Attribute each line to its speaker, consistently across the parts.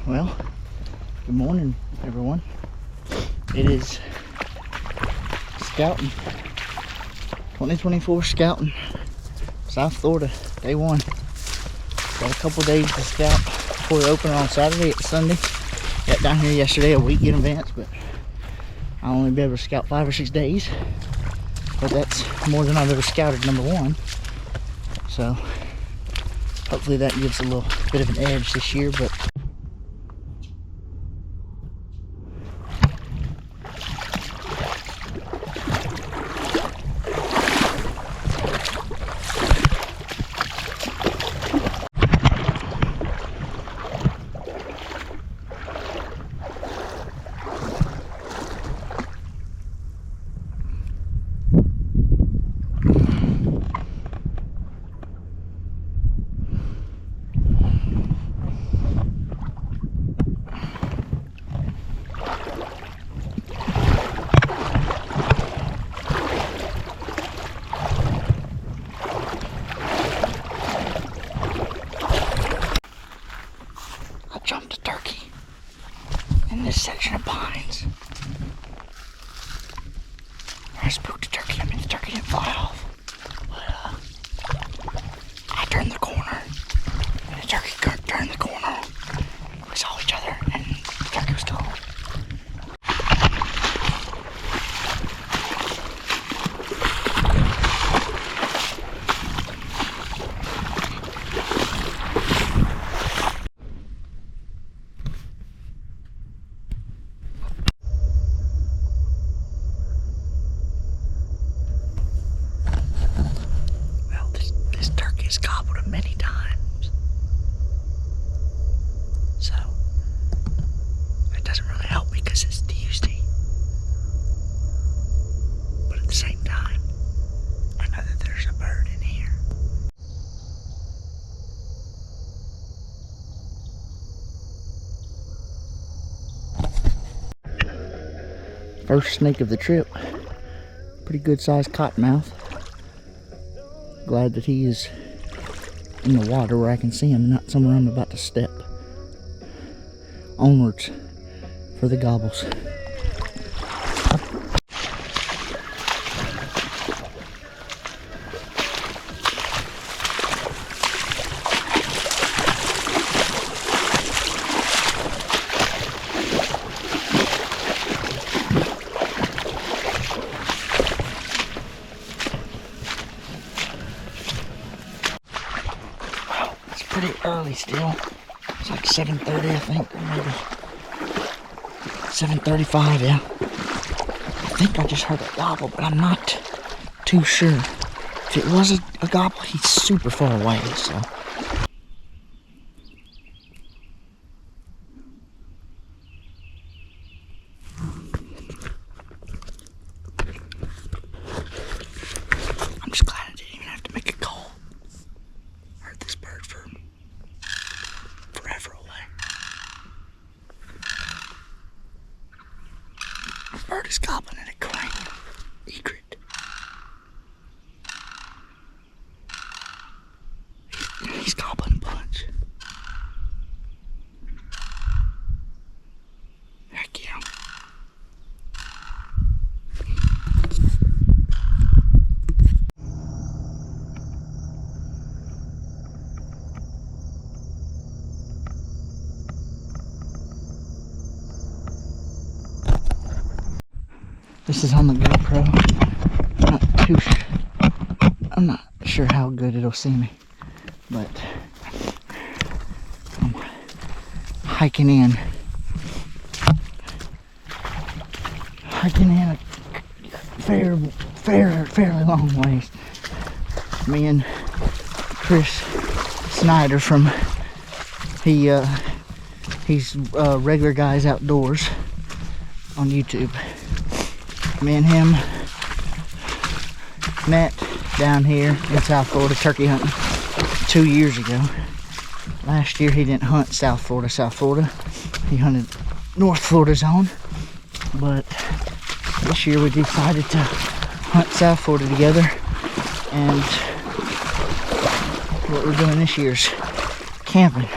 Speaker 1: Well, good morning, everyone. It is scouting, 2024 scouting, South Florida, day one. Got a couple days to scout before we open on Saturday. It's Sunday. Got down here yesterday, a week in advance, but I'll only be able to scout 5 or 6 days. But that's more than I've ever scouted, number one. So hopefully that gives a little bit of an edge this year. But jumped a turkey in this section of pines. I spooked a turkey. I mean, the turkey didn't fly off. But I turned the corner, and the turkey turned the corner. We saw each other, and the turkey was still on. Gobbled him many times, so it doesn't really help me because it's Tuesday, but at the same time I know that there's a bird in here. First snake of the trip, pretty good sized cottonmouth. Glad that he is in the water where I can see him, not somewhere I'm about to step. Onwards for the gobbles. Pretty early still. It's like 7:30, I think, or maybe 7:35. Yeah. I think I just heard a gobble, but I'm not too sure. If it was a gobble, he's super far away, so. I'm just glad I didn't even have to make a call. I heard this bird for forever away. The bird is gobbling at a crane egret. He's gobbling a bunch. Heck yeah. This is on the GoPro. I'm not sure how good it'll see me, but I'm hiking in a fairly long ways. Me and Chris Snyder from he's Regular Guys Outdoors on YouTube. Me and him met down here in South Florida turkey hunting 2 years ago. Last year he didn't hunt South Florida. He hunted North Florida zone. But this year we decided to hunt South Florida together. And what we're doing this year is camping.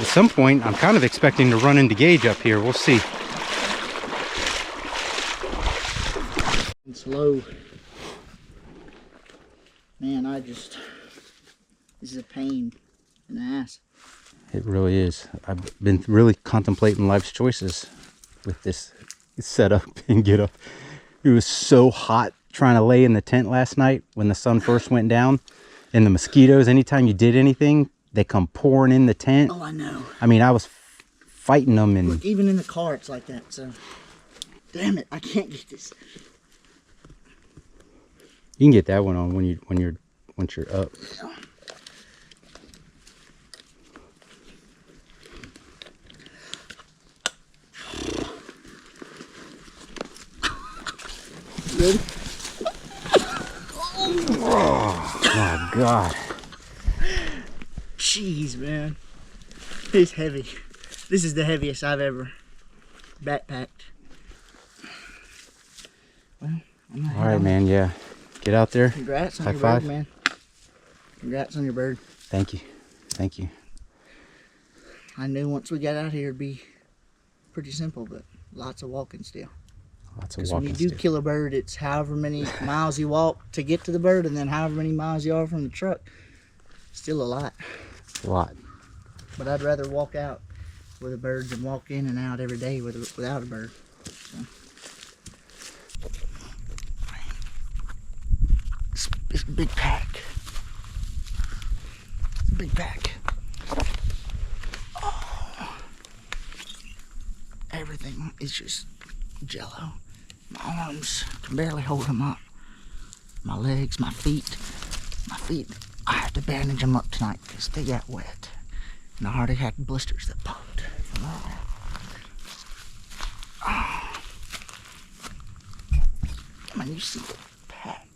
Speaker 2: But at some point, I'm kind of expecting to run into Gage up here. We'll see.
Speaker 1: It's low. Man, this is a pain in the ass.
Speaker 2: It really is. I've been really contemplating life's choices with this setup and get up. It was so hot trying to lay in the tent last night when the sun first went down. And the mosquitoes, anytime you did anything, they come pouring in the tent.
Speaker 1: Oh, I know.
Speaker 2: I mean, I was fighting them. And
Speaker 1: look, even in the car, it's like that. So, damn it, I can't get this.
Speaker 2: You can get that one on once you're up.
Speaker 1: Yeah. Ready?
Speaker 2: Oh my God.
Speaker 1: Jeez, man. It's heavy. This is the heaviest I've ever backpacked. Well,
Speaker 2: all right, man. Yeah. Get out there.
Speaker 1: Congrats on
Speaker 2: High
Speaker 1: your
Speaker 2: five.
Speaker 1: bird, man. Congrats on your bird.
Speaker 2: Thank you. Thank you.
Speaker 1: I knew once we got out here it'd be pretty simple, but lots of walking still.
Speaker 2: Lots of
Speaker 1: Because
Speaker 2: walking
Speaker 1: when you do kill a bird, it's however many miles you walk to get to the bird, and then however many miles you are from the truck. Still a lot.
Speaker 2: A lot.
Speaker 1: But I'd rather walk out with a bird than walk in and out every day without a bird. So. It's a big pack. It's a big pack. Oh. Everything is just jello. My arms can barely hold them up. My legs, my feet. I have to bandage them up tonight because they got wet. And I already had blisters that popped. Oh. I mean, you see the pack.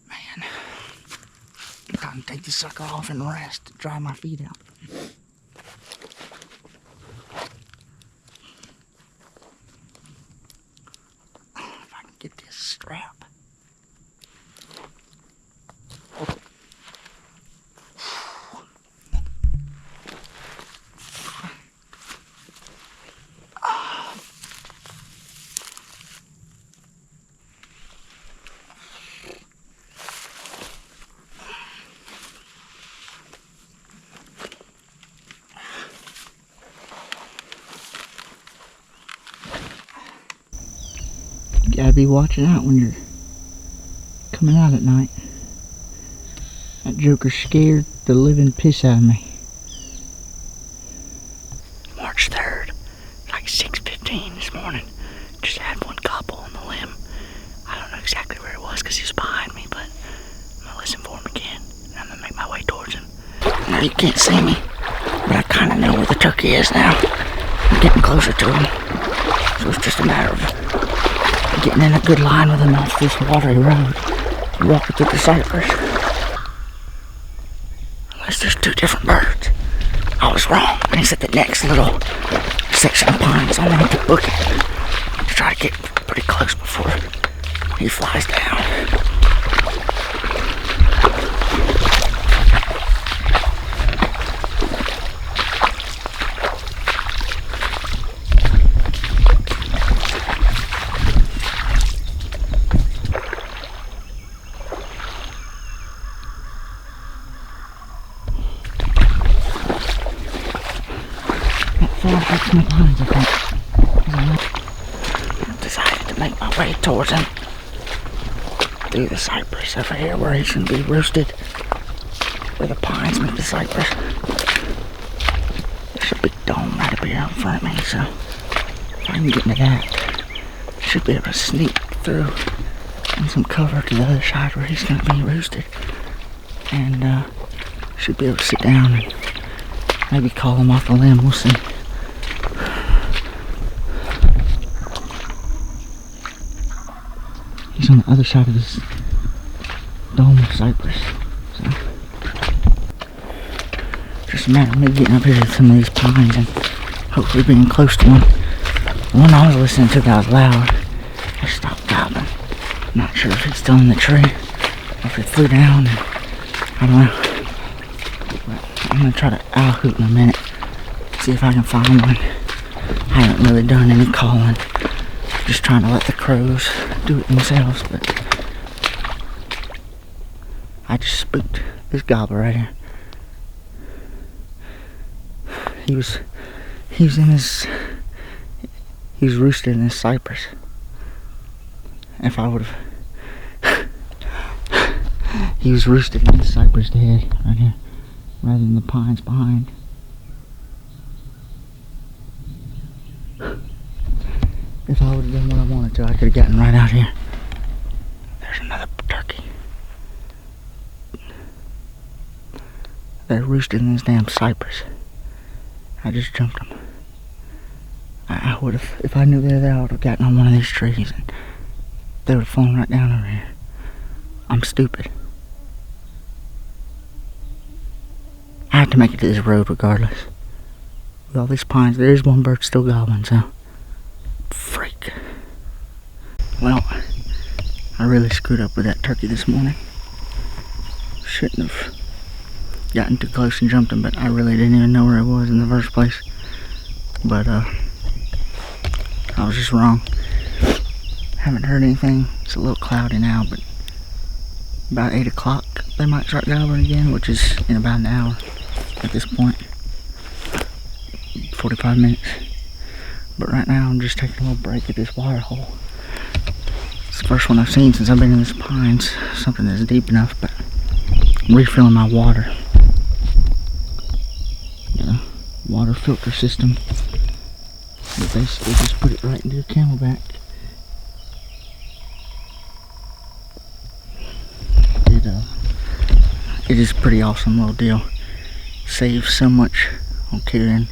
Speaker 1: Man. I'm trying to take this sucker off and rest to dry my feet out. If I can get this strap. You gotta be watching out when you're coming out at night. That joker scared the living piss out of me. March 3rd, like 6:15 this morning. Just had one gobble on the limb. I don't know exactly where it was because he was behind me, but I'm gonna listen for him again. And I'm gonna make my way towards him. Now you can't see me, but I kinda know where the turkey is now. I'm getting closer to him. So it's just a matter of getting in a good line with him off this watery road. Walking through the cypress. Unless there's two different birds. I was wrong when he said the next little section of pines. I'm gonna have to book it. To try to get pretty close before he flies down. I decided to make my way towards him through the cypress over here where he should be roosted, where the pines meet the cypress. There's a big dome right up here in front of me, so if I can get into that, I should be able to sneak through and some cover to the other side where he's going to be roosted, and should be able to sit down and maybe call him off the limb. We'll see. He's on the other side of this dome of cypress. So just a matter of me getting up here to some of these pines and hopefully being close to one. The one I was listening to that was loud. I stopped gobbling. Not sure if it's still in the tree or if it flew down and I don't know. But I'm gonna try to owl hoot in a minute. See if I can find one. I haven't really done any calling. Just trying to let the crows do it themselves, but I just spooked this gobbler right here. He was roosted in his cypress. If I would have, he was roosted in the cypress head right here, rather than the pines behind. If I would have done what I wanted to, I could have gotten right out here. There's another turkey. They're roosted in this damn cypress. I just jumped them. I would have, if I knew they were there, I would have gotten on one of these trees and they would have flown right down over here. I'm stupid. I have to make it to this road regardless. With all these pines, there is one bird still gobbling, so. Freak. Well, I really screwed up with that turkey this morning. Shouldn't have gotten too close and jumped him, but I really didn't even know where it was in the first place. But I was just wrong. Haven't heard anything. It's a little cloudy now, but about 8 o'clock they might start gobbling again, which is in about an hour at this point. 45 minutes. But right now I'm just taking a little break at this water hole. It's the first one I've seen since I've been in this pines. Something that's deep enough, but I'm refilling my water. Got a water filter system. But basically just put it right into your Camelback. It is a pretty awesome little deal. Saves so much on carrying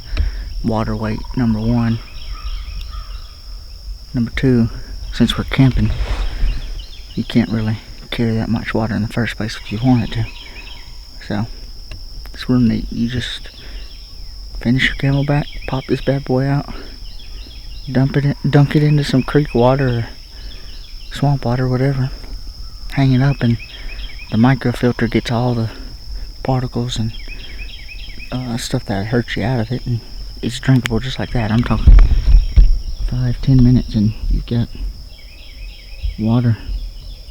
Speaker 1: water weight, number one. Number two, since we're camping, you can't really carry that much water in the first place if you wanted to. So, it's real neat. You just finish your Camelback, pop this bad boy out, dunk it into some creek water or swamp water, whatever. Hang it up, and the microfilter gets all the particles and stuff that hurts you out of it, and it's drinkable just like that. I'm talking 5-10 minutes and you've got water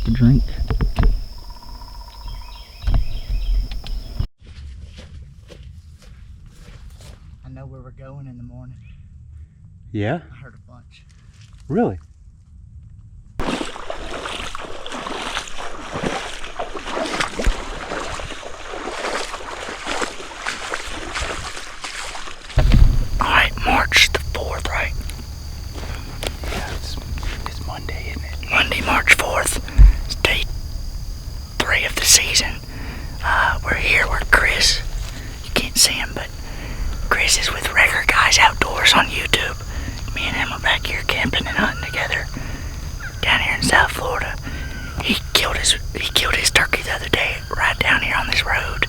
Speaker 1: to drink. I know where we're going in the morning.
Speaker 2: Yeah?
Speaker 1: I heard a bunch.
Speaker 2: Really?
Speaker 1: Alright, March the 4th, right?
Speaker 2: It's Monday, isn't it?
Speaker 1: Monday, March 4th. It's day 3 of the season. We're here with Chris. You can't see him, but Chris is with Regular Guys Outdoors on YouTube. Me and him are back here camping and hunting together down here in South Florida. He killed his turkey the other day right down here on this road.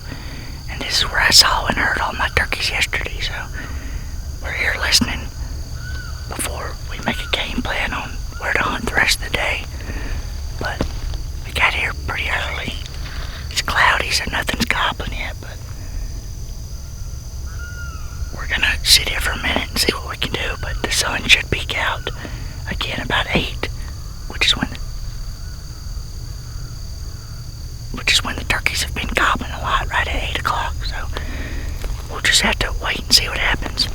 Speaker 1: And this is where I saw and heard all my turkeys yesterday, so we're here listening before we make a game plan on where to hunt the rest of the day. But we got here pretty early. It's cloudy, so nothing's gobbling yet, but we're gonna sit here for a minute and see what we can do. But the sun should peek out again about 8, which is when the turkeys have been gobbling a lot right at 8 o'clock. So we'll just have to wait and see what happens.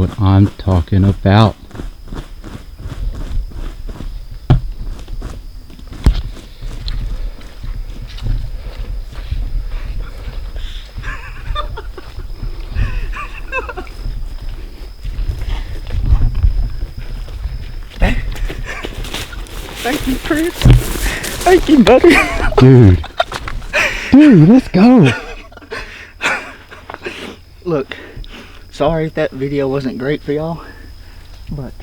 Speaker 2: what I'm talking about.
Speaker 1: Thank you, Chris. Thank you, buddy.
Speaker 2: Dude. Dude, let's go.
Speaker 1: Look, sorry if that video wasn't great for y'all, but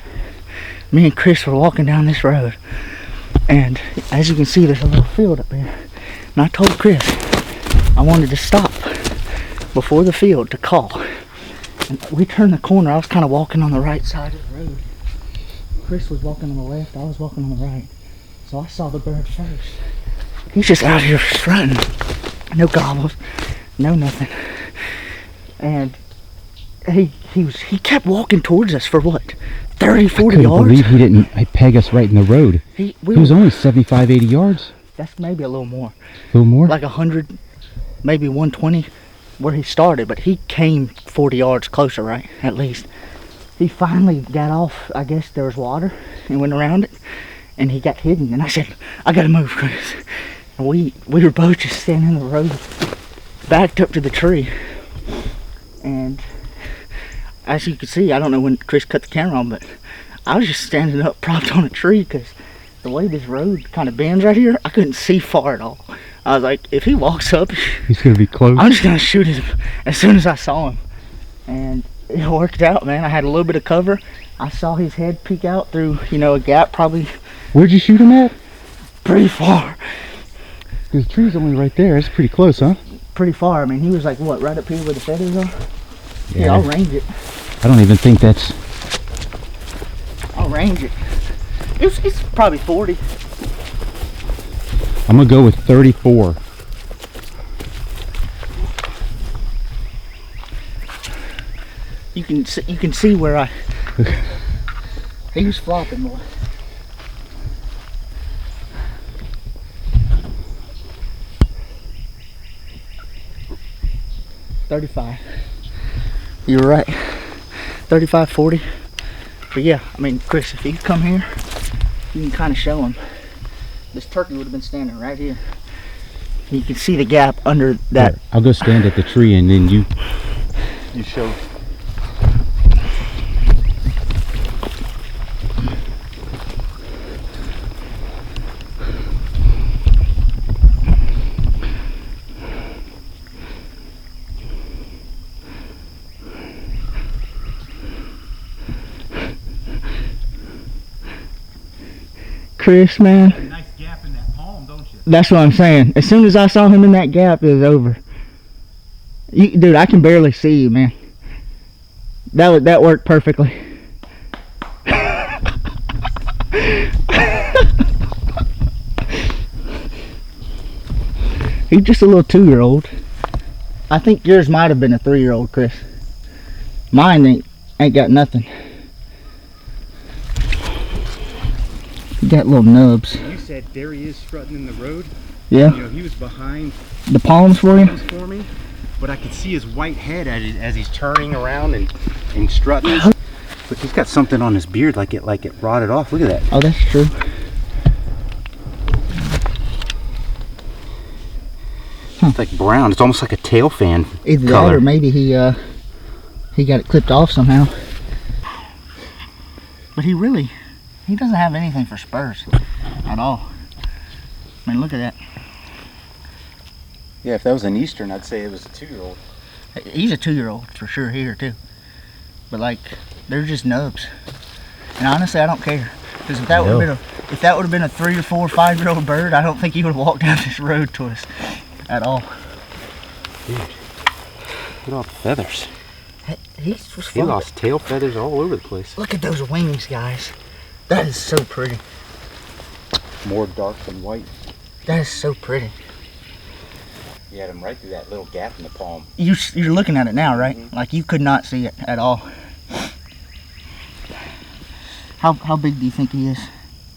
Speaker 1: me and Chris were walking down this road, and as you can see, there's a little field up there. And I told Chris I wanted to stop before the field to call. And we turned the corner. I was kind of walking on the right side of the road. Chris was walking on the left, I was walking on the right. So I saw the bird first. He's just out here strutting. No gobbles, no nothing. And he kept walking towards us for what? 30, 40
Speaker 2: I
Speaker 1: yards?
Speaker 2: couldn't believe he didn't peg us right in the road. He was only 75, 80 yards.
Speaker 1: That's maybe a little more.
Speaker 2: A little more?
Speaker 1: Like 100, maybe 120 where he started, but he came 40 yards closer, right? At least. He finally got off, I guess there was water, and went around it, and he got hidden. And I said, I gotta move, Chris. And we were both just standing in the road, backed up to the tree. And as you can see, I don't know when Chris cut the camera on, but I was just standing up, propped on a tree, because the way this road kind of bends right here, I couldn't see far at all. I was like, if he walks up,
Speaker 2: he's gonna be close.
Speaker 1: I'm just gonna shoot him as soon as I saw him. And it worked out, man. I had a little bit of cover. I saw his head peek out through, you know, a gap probably.
Speaker 2: Where'd you shoot him at?
Speaker 1: Pretty far.
Speaker 2: Because the tree's only right there. It's pretty close, huh?
Speaker 1: Pretty far. I mean, he was like, what, right up here where the feathers are?
Speaker 2: Yeah,
Speaker 1: Yeah, I'll range it.
Speaker 2: I don't even think that's...
Speaker 1: I'll range it. It's probably 40.
Speaker 2: I'm gonna go with 34.
Speaker 1: You can see where he was flopping, boy. $35. You're right. 35, 40. But yeah, I mean, Chris, if you come here, you can kind of show him. This turkey would have been standing right here. You can see the gap under that.
Speaker 2: Right, I'll go stand at the tree and then you show.
Speaker 1: Chris, man.
Speaker 2: Nice gap in that palm, don't you?
Speaker 1: That's what I'm saying. As soon as I saw him in that gap, it was over. Dude, I can barely see you, man. That worked perfectly. He's just a little 2-year-old. I think yours might have been a 3-year-old, Chris. Mine ain't got nothing. He got little nubs.
Speaker 2: You said there he is strutting in the road.
Speaker 1: Yeah.
Speaker 2: You know, he was behind
Speaker 1: the palms for you?
Speaker 2: for me, but I could see his white head as he's turning around and strutting. But he's got something on his beard like it rotted off. Look at that.
Speaker 1: Oh, that's true.
Speaker 2: It's like brown. It's almost like a tail fan
Speaker 1: Either
Speaker 2: color.
Speaker 1: that or maybe he got it clipped off somehow. But he doesn't have anything for spurs at all. I mean, look at that.
Speaker 2: Yeah, if that was an Eastern, I'd say it was a 2-year-old.
Speaker 1: He's a 2-year-old for sure here too. But like, they're just nubs. And honestly, I don't care. Because if that would have been a 3 or 4 or 5-year-old bird, I don't think he would have walked down this road to us at all.
Speaker 2: Dude, look at all the feathers. He lost tail feathers all over the place.
Speaker 1: Look at those wings, guys. That is so pretty.
Speaker 2: More dark than white.
Speaker 1: That is so pretty.
Speaker 2: You had him right through that little gap in the palm.
Speaker 1: You're looking at it now, right? Mm-hmm. Like you could not see it at all. How big do you think he is?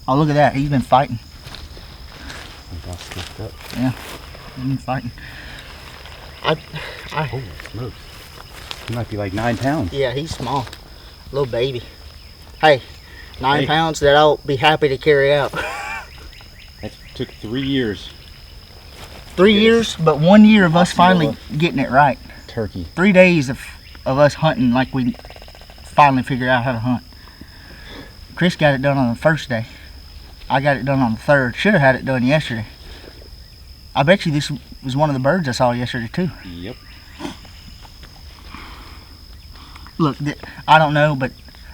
Speaker 1: Oh, look at that. He's been fighting.
Speaker 2: All stiffed up.
Speaker 1: Yeah, he's been fighting.
Speaker 2: Holy smokes. He might be like 9 pounds.
Speaker 1: Yeah, he's small. Little baby. Hey, 9 pounds that I'll be happy to carry out.
Speaker 2: That took 3 years.
Speaker 1: 3 years, but 1 year of us finally getting it right.
Speaker 2: Turkey.
Speaker 1: 3 days of us hunting like we finally figured out how to hunt. Chris got it done on the first day. I got it done on the third. Should have had it done yesterday. I bet you this was one of the birds I saw yesterday too.
Speaker 2: Yep.
Speaker 1: Look, I don't know, but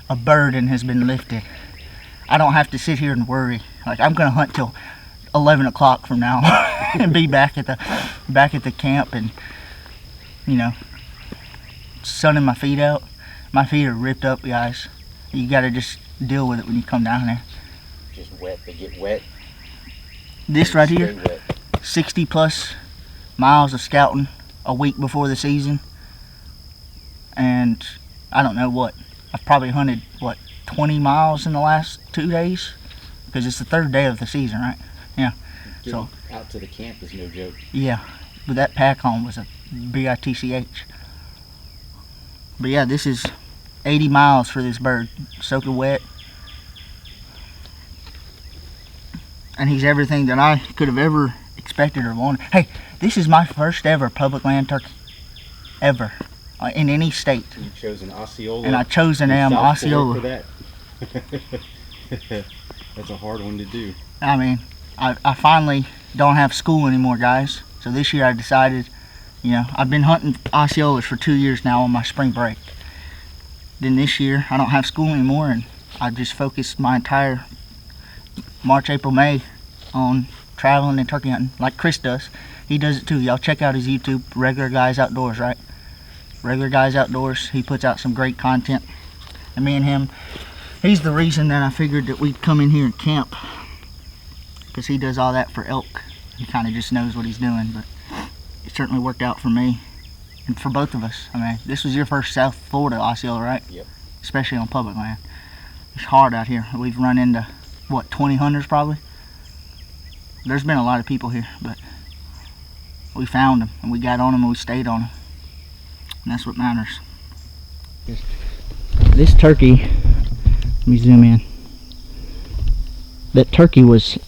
Speaker 1: a burden has been lifted. I don't have to sit here and worry. Like, I'm gonna hunt till 11 o'clock from now and be back at the camp, and you know, sunning my feet out. My feet are ripped up, guys. You gotta just deal with it when you come down there.
Speaker 2: Just wet. They get wet.
Speaker 1: This right here, 60 plus miles of scouting a week before the season, and I don't know what, I've probably hunted what, 20 miles in the last 2 days, because it's the third day of the season, right? Yeah.
Speaker 2: Getting out to the camp is no joke.
Speaker 1: Yeah, but that pack on was a bitch. But yeah, this is 80 miles for this bird, soaking wet. And he's everything that I could have ever expected or wanted. Hey, this is my first ever public land turkey, ever, in any state.
Speaker 2: You chose an Osceola.
Speaker 1: And I chose an Osceola.
Speaker 2: For that. That's a hard one to do.
Speaker 1: I mean, I finally don't have school anymore, guys. So this year I decided, you know, I've been hunting Osceolas for 2 years now on my spring break. Then this year I don't have school anymore, and I just focused my entire March, April, May on traveling and turkey hunting like Chris does. He does it too. Y'all check out his YouTube, Regular Guys Outdoors, right? Regular Guys Outdoors. He puts out some great content. And me and him, he's the reason that I figured that we'd come in here and camp, because he does all that for elk. He kind of just knows what he's doing, but it certainly worked out for me and for both of us. I mean, this was your first South Florida Osceola, right?
Speaker 2: Yep.
Speaker 1: Especially on public land. It's hard out here. We've run into, what, 20 hunters probably? There's been a lot of people here, but we found them, and we got on them, and we stayed on them. And that's what matters. This turkey, let me zoom in. That turkey was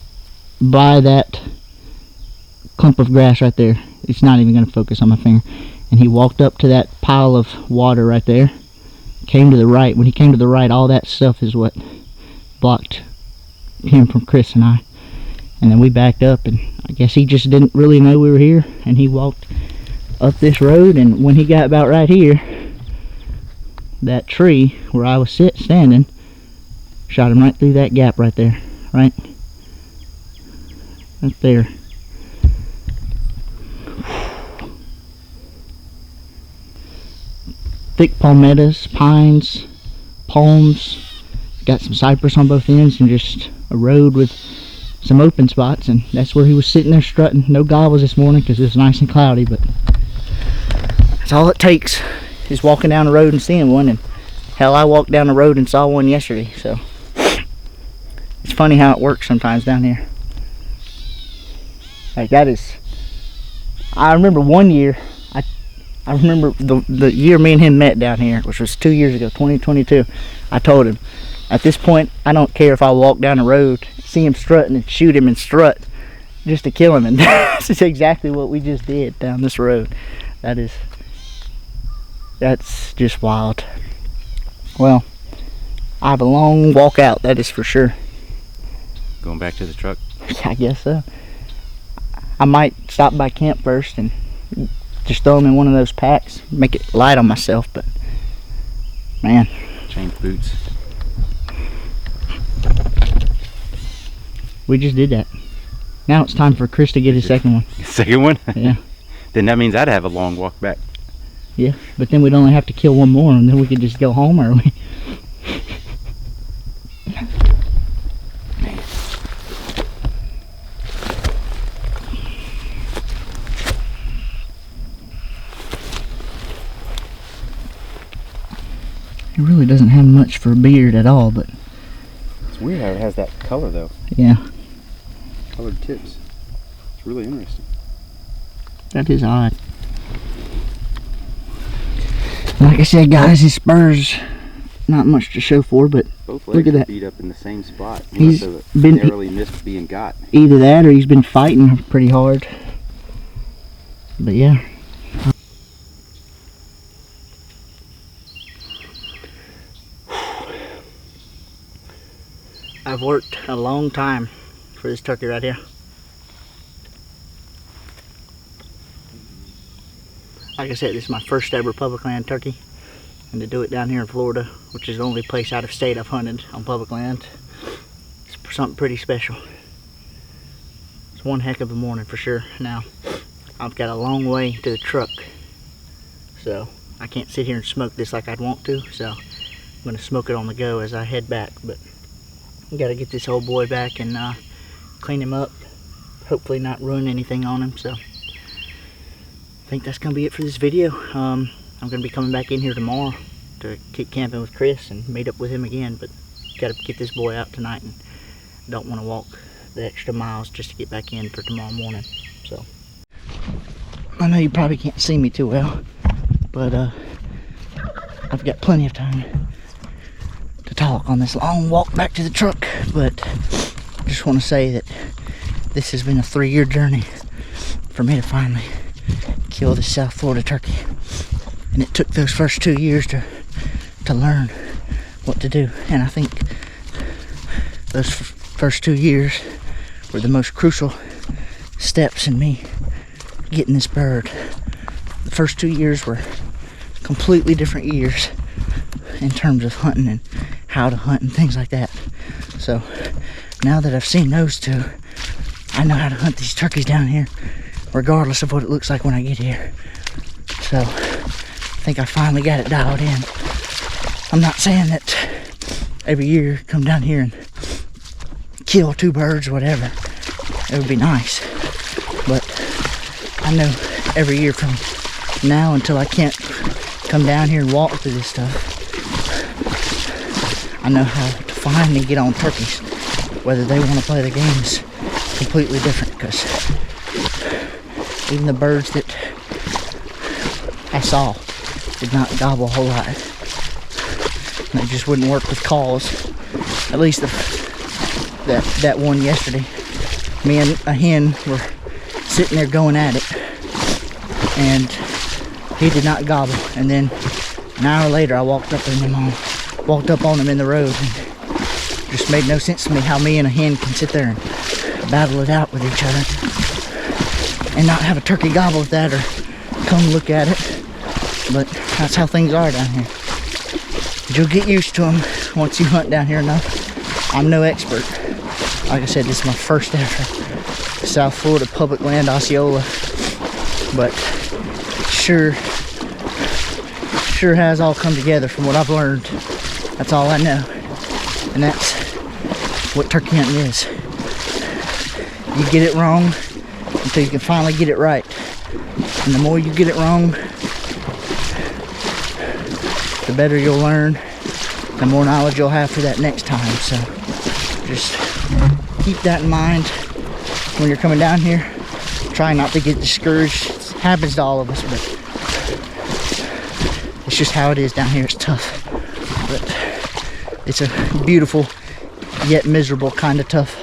Speaker 1: by that clump of grass right there. It's not even going to focus on my finger. And he walked up to that pile of water right there. Came to the right. When he came to the right, all that stuff is what blocked him from Chris and I. And then we backed up, and I guess he just didn't really know we were here, and he walked up this road, and when he got about right here, that tree where I was standing shot him right through that gap right there, right there. Thick palmettos, pines, palms, got some cypress on both ends, and just a road with some open spots, and that's where he was sitting there strutting. No goggles this morning because it was nice and cloudy, but that's all it takes is walking down the road and seeing one. And hell, I walked down the road and saw one yesterday, so it's funny how it works sometimes down here. Like, that is, I remember one year, I remember the year me and him met down here, which was 2 years ago, 2022. I told him, at this point, I don't care if I walk down the road, see him strutting, and shoot him and strut just to kill him. And that's exactly what we just did down this road. That's just wild. Well, I have a long walk out, that is for sure.
Speaker 2: Going back to the truck?
Speaker 1: I guess so. I might stop by camp first and just throw them in one of those packs, make it light on myself, but man.
Speaker 2: Change boots.
Speaker 1: We just did that. Now it's time for Chris to get his second one.
Speaker 2: Second one?
Speaker 1: Yeah.
Speaker 2: Then that means I'd have a long walk back.
Speaker 1: Yeah, but then we'd only have to kill one more, and then we could just go home early. It really doesn't have much for a beard at all, but
Speaker 2: it's weird how it has that color though.
Speaker 1: Yeah.
Speaker 2: Colored tips. It's really interesting.
Speaker 1: That is odd. Like I said, guys, his spurs not much to show for, but
Speaker 2: both
Speaker 1: look at that.
Speaker 2: Beat up in the same spot.
Speaker 1: He's been
Speaker 2: narrowly missed being got.
Speaker 1: Either that or he's been fighting pretty hard. But yeah. I've worked a long time for this turkey right here. Like I said, this is my first ever public land turkey, and to do it down here in Florida, which is the only place out of state I've hunted on public land, it's something pretty special. It's one heck of a morning for sure. Now, I've got a long way to the truck, so I can't sit here and smoke this like I'd want to, so I'm going to smoke it on the go as I head back. But I got to get this old boy back and clean him up, hopefully not ruin anything on him. So I think that's going to be it for this video. I'm going to be coming back in here tomorrow to keep camping with Chris and meet up with him again, but got to get this boy out tonight and don't want to walk the extra miles just to get back in for tomorrow morning. So I know you probably can't see me too well, but I've got plenty of time to talk on this long walk back to the truck. But I just want to say that this has been a 3-year journey for me to finally kill this South Florida turkey, and it took those first 2 years to learn what to do. And I think those first 2 years were the most crucial steps in me getting this bird. The first 2 years were completely different years in terms of hunting and how to hunt and things like that. So now that I've seen those two, I know how to hunt these turkeys down here regardless of what it looks like when I get here. So I think I finally got it dialed in. I'm not saying that every year come down here and kill 2 birds or whatever. It would be nice, but I know every year from now until I can't come down here and walk through this stuff, I know how to find and get on turkeys. Whether they want to play the game is completely different, because even the birds that I saw did not gobble a whole lot. They just wouldn't work with calls. At least that one yesterday, me and a hen were sitting there going at it, and he did not gobble. And then an hour later, I walked up on him in the road, and just made no sense to me how me and a hen can sit there and battle it out with each other and not have a turkey gobble at that or come look at it. But that's how things are down here. You'll get used to them once you hunt down here enough. I'm no expert. Like I said, this is my first ever South Florida public land Osceola, but sure has all come together from what I've learned. That's all I know, and that's what turkey hunting is. You get it wrong until you can finally get it right, and the more you get it wrong, the better you'll learn, the more knowledge you'll have for that next time. So just keep that in mind when you're coming down here. Try not to get discouraged. It happens to all of us, but it's just how it is down here. It's tough, but it's a beautiful yet miserable kind of tough.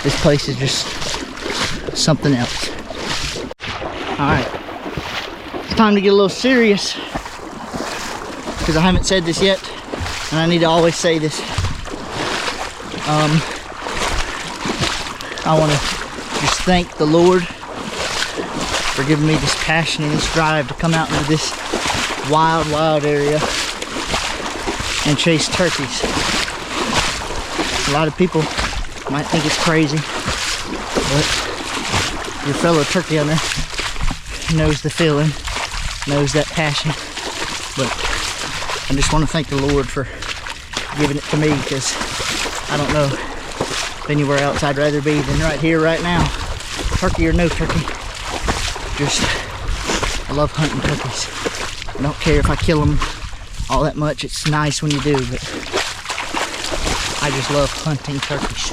Speaker 1: This place is just something else. Alright, it's time to get a little serious, because I haven't said this yet, and I need to always say this. I want to just thank the Lord for giving me this passion and this drive to come out into this wild area and chase turkeys. A lot of people might think it's crazy, but your fellow turkey hunter knows the feeling, knows that passion. But I just want to thank the Lord for giving it to me, because I don't know anywhere else I'd rather be than right here, right now. Turkey or no turkey. Just, I love hunting turkeys. I don't care if I kill them all that much. It's nice when you do, but I just love hunting turkeys.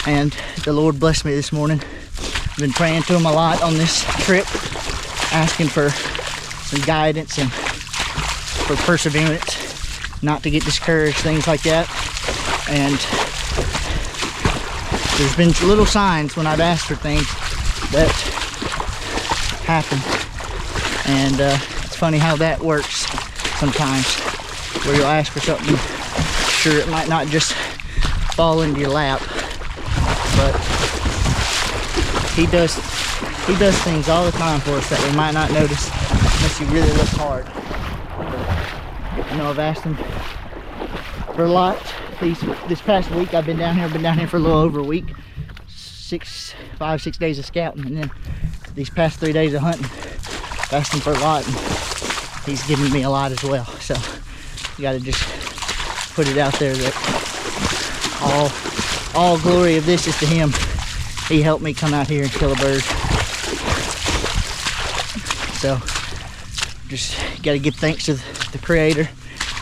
Speaker 1: And the Lord blessed me this morning. I've been praying to him a lot on this trip, asking for some guidance and for perseverance, not to get discouraged, things like that. And there's been little signs when I've asked for things that happen. And it's funny how that works sometimes, where you'll ask for something, sure it might not just fall into your lap, but he does things all the time for us that we might not notice unless you really look hard. You know, I've asked him for a lot. This past week I've been down here for a little over a week, 5, 6 days of scouting, and then these past 3 days of hunting, I've asked him for a lot, and he's giving me a lot as well. So you got to just put it out there that all glory of this is to him. He helped me come out here and kill a bird. So just got to give thanks to the Creator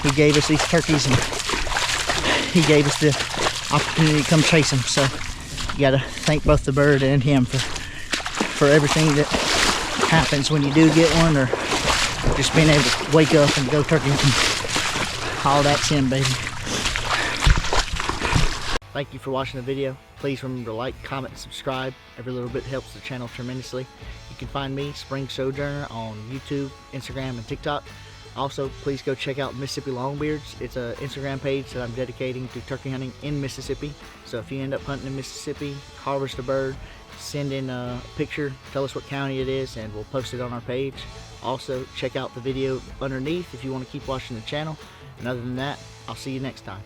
Speaker 1: who gave us these turkeys, and he gave us the opportunity to come chase them. So you got to thank both the bird and him for everything that happens when you do get one, or just being able to wake up and go turkey hunting. All that's him, baby. Thank you for watching the video. Please remember to like, comment, and subscribe. Every little bit helps the channel tremendously. You can find me, Spring Sojourner, on YouTube, Instagram, and TikTok. Also, please go check out Mississippi Longbeards. It's an Instagram page that I'm dedicating to turkey hunting in Mississippi. So if you end up hunting in Mississippi, harvest a bird, send in a picture, tell us what county it is, and we'll post it on our page. Also, check out the video underneath if you want to keep watching the channel. And other than that, I'll see you next time.